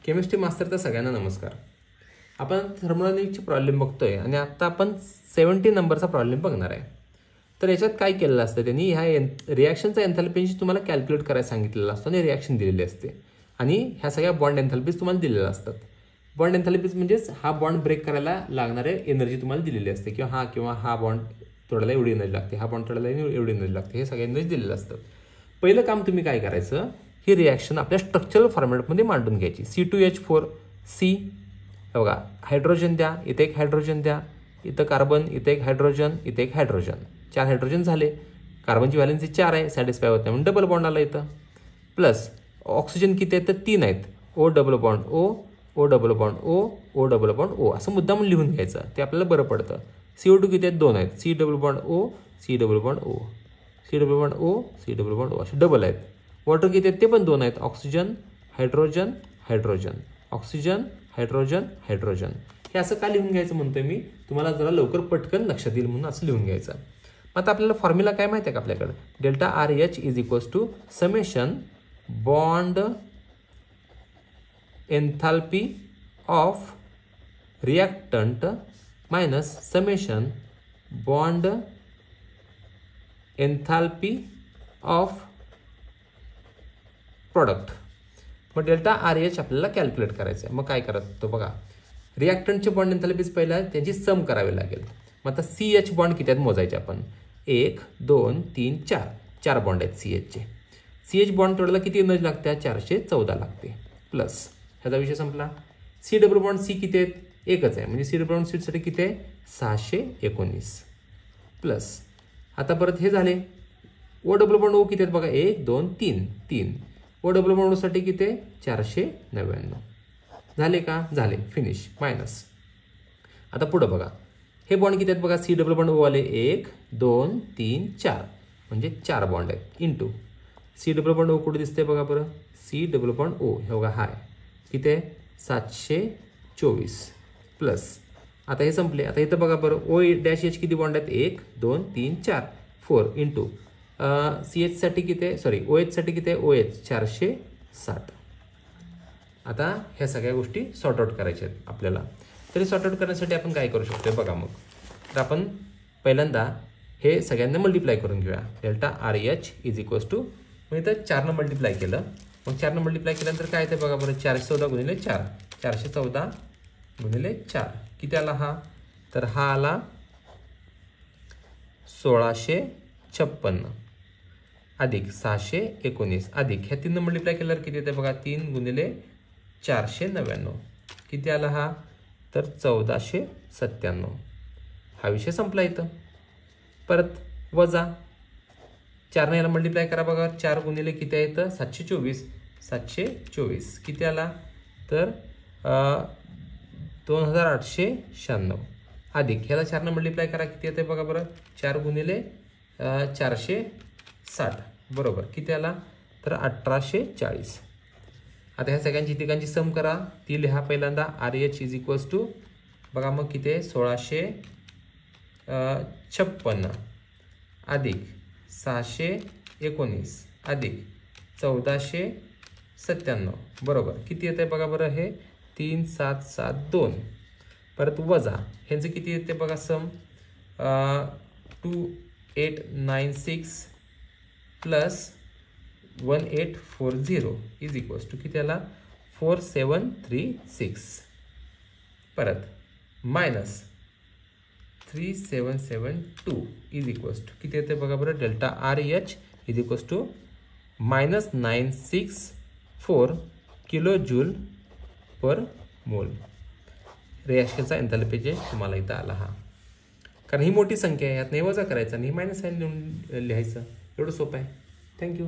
Chemistry मास्टरचा सगळ्यांना नमस्कार. आपण थर्मोडायनामिक्सचे प्रॉब्लेम बघतोय आणि आता आपण 70 नंबरचा प्रॉब्लेम बघणार आहे. तर याच्यात काय केलेलं असतं, त्यांनी ह्या रिॲक्शनचा एन्थॅल्पीची तुम्हाला कॅल्क्युलेट करायला सांगितलेलं असतं आणि रिॲक्शन दिलेली असते आणि ह्या सगळ्या बॉन्ड एन्थॅल्पीज तुम्हाला दिलेल्या असतात. बॉन्ड एन्थॅल्पीज म्हणजेच हा बॉन्ड ब्रेक करायला लागणारे एनर्जी तुम्हाला दिलेली असते किंवा हा बॉन्ड तोडायला एवढी एनर्जी लागते, हा बॉन्ड तोडायला एवढी एनर्जी लागते, हे सगळे एनर्जी दिलेलं असतं. पहिलं काम तुम्ही काय करायचं, ही रिॲक्शन आपल्या स्ट्रक्चरल फॉर्मॅटमध्ये मांडून घ्यायची. C2H4C बघा, हायड्रोजन द्या, इथे एक हायड्रोजन द्या, इथं कार्बन, इथे एक हायड्रोजन, इथे एक हायड्रोजन, 4 हायड्रोजन झाले. कार्बनची व्हॅलेन्सी 4 आहे, सॅटिस्फाय होत नाही म्हणून डबल बॉन्ड आला इथं. प्लस ऑक्सिजन किती आहेत तर 3 आहेत, O double bond O, O double bond O, O double bond O असं मुद्दाम लिहून घ्यायचं, ते आपल्याला बरं पडतं. CO2 किती आहेत 2 आहेत, C double bond O, C double bond O, C double bond O, C double bond O असे डबल आहेत. वॉटर किती आहेत ते पण 2 आहेत, oxygen hydrogen hydrogen, oxygen hydrogen hydrogen. हे असं का लिहून घ्यायचं म्हणतोय मी, तुम्हाला जरा लवकर पटकन लक्षात येईल म्हणून असं लिहून घ्यायचं. मग आता आपल्याला फॉर्म्युला काय माहिती आहे का आपल्याकडे, delta RH is equals to summation bond enthalpy of reactant minus summation bond enthalpy of product. मग डेल्टा RH आपल्याला कॅल्क्युलेट करायचं आहे. मग काय करायचं तो बघा, रिॲक्टंटचे बॉन्ड एन्थॅल्पीज पहिला त्यांची सम करावी लागेल. मग आता CH बॉन्ड किती आहेत मोजायचे आपण, 1 2 3 4 4 बॉन्ड आहेत CHचे. CH बॉन्ड तोडायला किती एनर्जी लागते, 414 लागते. प्लस ह्याचा विषय संपला. C डबल बॉन्ड C किती आहेत, एकच आहे, म्हणजे C डबल बॉन्ड सीसाठी किती आहे 619. प्लस आता परत हे झाले, O डबल बॉन्ड O किती आहेत बघा, 1 2 3 3. O डबल बॉन्डसाठी किती आहे 499. झाले का, झाले, फिनिश. मायनस आता पुढं बघा, हे बॉन्ड किती आहेत बघा, C डबल बॉन्ड O आले 1 2 3 4 म्हणजे 4 बॉन्ड आहेत. Into C double bond O कुठे दिसते बघा बरं, C डबल बॉन्ड O हे बघा हाय किती आहे 724. प्लस आता हे संपले. आता इथं बघा बरं, O-H किती बॉन्ड आहेत, 1 2 3 4 4 इंटू CH साठी किती आहे, सॉरी OH साठी किती आहे, OH 460. आता ह्या सगळ्या गोष्टी सॉर्ट आउट करायच्या आहेत आपल्याला. तरी सॉर्ट आउट करण्यासाठी आपण काय करू शकतो बघा, मग तर आपण पहिल्यांदा हे सगळ्यांना मल्टिप्लाय करून घेऊया. Delta RH is equals to, मग इथं 4 मल्टिप्लाय केलं, मग 4 मल्टिप्लाय केल्यानंतर काय येते बघा बरं, 414 गुणिले 4 414 गुणिले 4 किती आला हा, तर हा आला 1656 अधिक 619 अधिक ह्या 3 मल्टिप्लाय केल्यावर किती येते बघा, 3 गुणिले 499 किती आला हा, तर 1497. हा विषय संपला. इथं परत वजा 4 ने याला मल्टिप्लाय करा बघा, 4 गुणिले किती आहे तर 724 किती आला, तर 2896 अधिक ह्याला 4 ने मल्टिप्लाय करा किती येते बघा बरं, 4 गुणिले 460 बरोबर किती आला, तर 1840. आता ह्या सगळ्यांची तिघांची सम करा, ती लिहा पहिल्यांदा. RH इज इक्वल्स टू बघा मग किती आहे 1656 अधिक 619 अधिक 1497 बरोबर किती येते बघा बरं, हे 3772. परत वजा ह्यांचं किती येते बघा सम, 2896 प्लस 1840 इज इक्वल्स टू किती आला 4736. परत मायनस 3772 इज इक्वल्स टू किती येते बघा बरं, delta RH is equals to minus 964 kilo joule per mole. रिॲक्शनचा एन्थॅल्पी जे तुम्हाला इथं आला हा, कारण ही मोठी संख्या आहे, यात नाही वजा करायचा आणि मायनस साईन लिहून लिहायचं, एवढं सोपं आहे. थँक्यू.